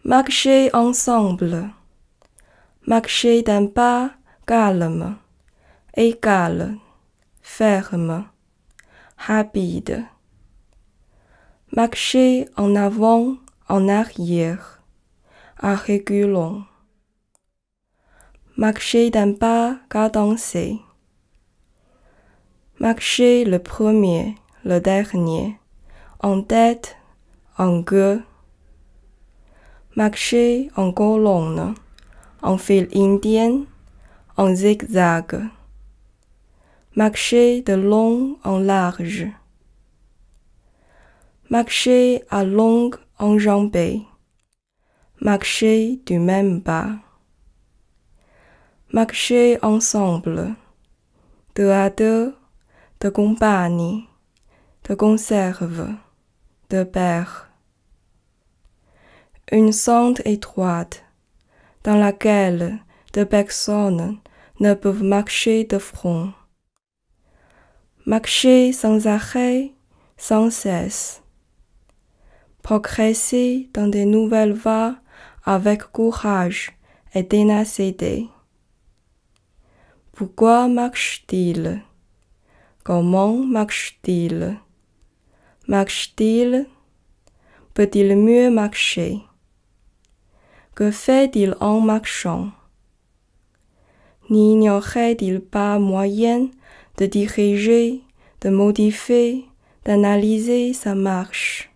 Marcher ensemble. Marcher d'un pas calme, égal, ferme, rapide. Marcher en avant, en arrière, à reculons. Marcher d'un pas cadencé. Marcher le premier, le dernier, en tête, en queue. Marcher en colonne, en file indienne, en zigzag. Marcher de long en large. Marcher à longue enjambée. Marcher du même pas. Marcher ensemble, deux à deux, de compagnie, de conserve, de pair. Une sente étroite, dans laquelle deux personnes ne peuvent marcher de front. Marcher sans arrêt, sans cesse. Progresser dans de nouvelles voies avec courage et ténacité. Pourquoi marche-t-il? Comment marche-t-il? Marche-t-il? Peut-il mieux marcher? Que fait-il en marchant? N'y aurait-il pas moyen de diriger, de modifier, d'analyser sa marche?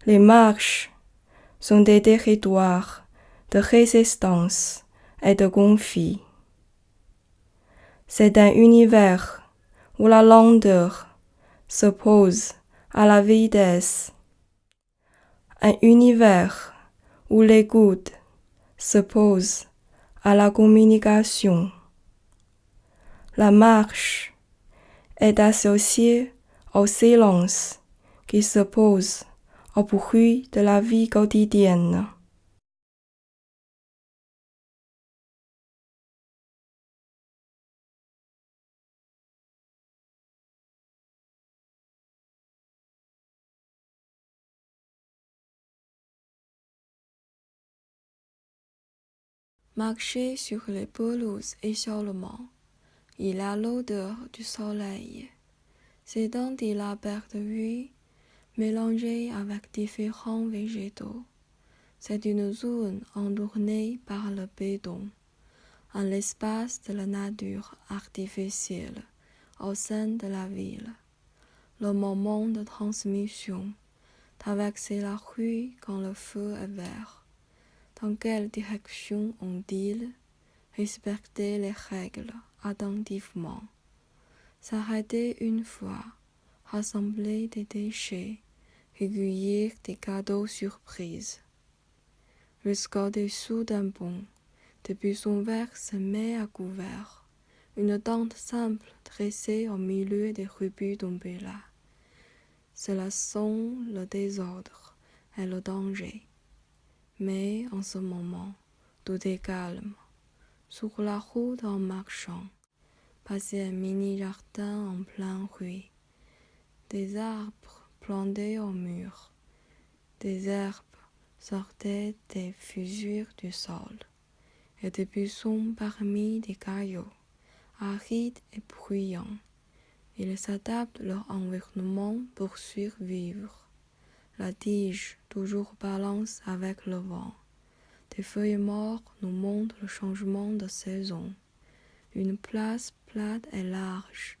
Les marches sont des territoires de résistance et de conflit. C'est un univers où la lenteur s'oppose à la vitesse, un univers où l'écoute s'oppose à la communication. La marche est associée au silence qui s'oppose au bruit de la vie quotidienne. Marcher sur les pelouses et échalements, il a l'odeur du soleil. C'est dont il a perdu, mélangé avec différents végétaux. C'est une zone entourée par le béton, un espace de la nature artificielle au sein de la ville. Le moment de transmission, traverser la rue quand le feu est vert. Dans quelle direction ont-ils respecté les règles attentivement? S'arrêter une fois, rassembler des déchets, recueillir des cadeaux surprises. Jusqu'au-dessous d'un pont, des buissons verts se met à couvert, une tente simple dressée au milieu des rubus tombés là. Cela sent le désordre et le danger. Mais en ce moment, tout est calme. Sur la route en marchant, passé un mini-jardin en plein rue, des arbres plantés au mur, des herbes sortaient des fissures du sol, et des buissons parmi des cailloux, arides et bruyants. Ils s'adaptent à leur environnement pour survivre. La tige toujours balance avec le vent. Des feuilles mortes nous montrent le changement de saison. Une place plate et large,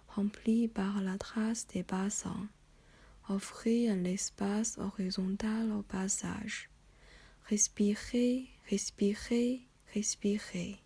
remplie par la trace des bassins, offrit un espace horizontal au passage. Respirez, respirez, respirez.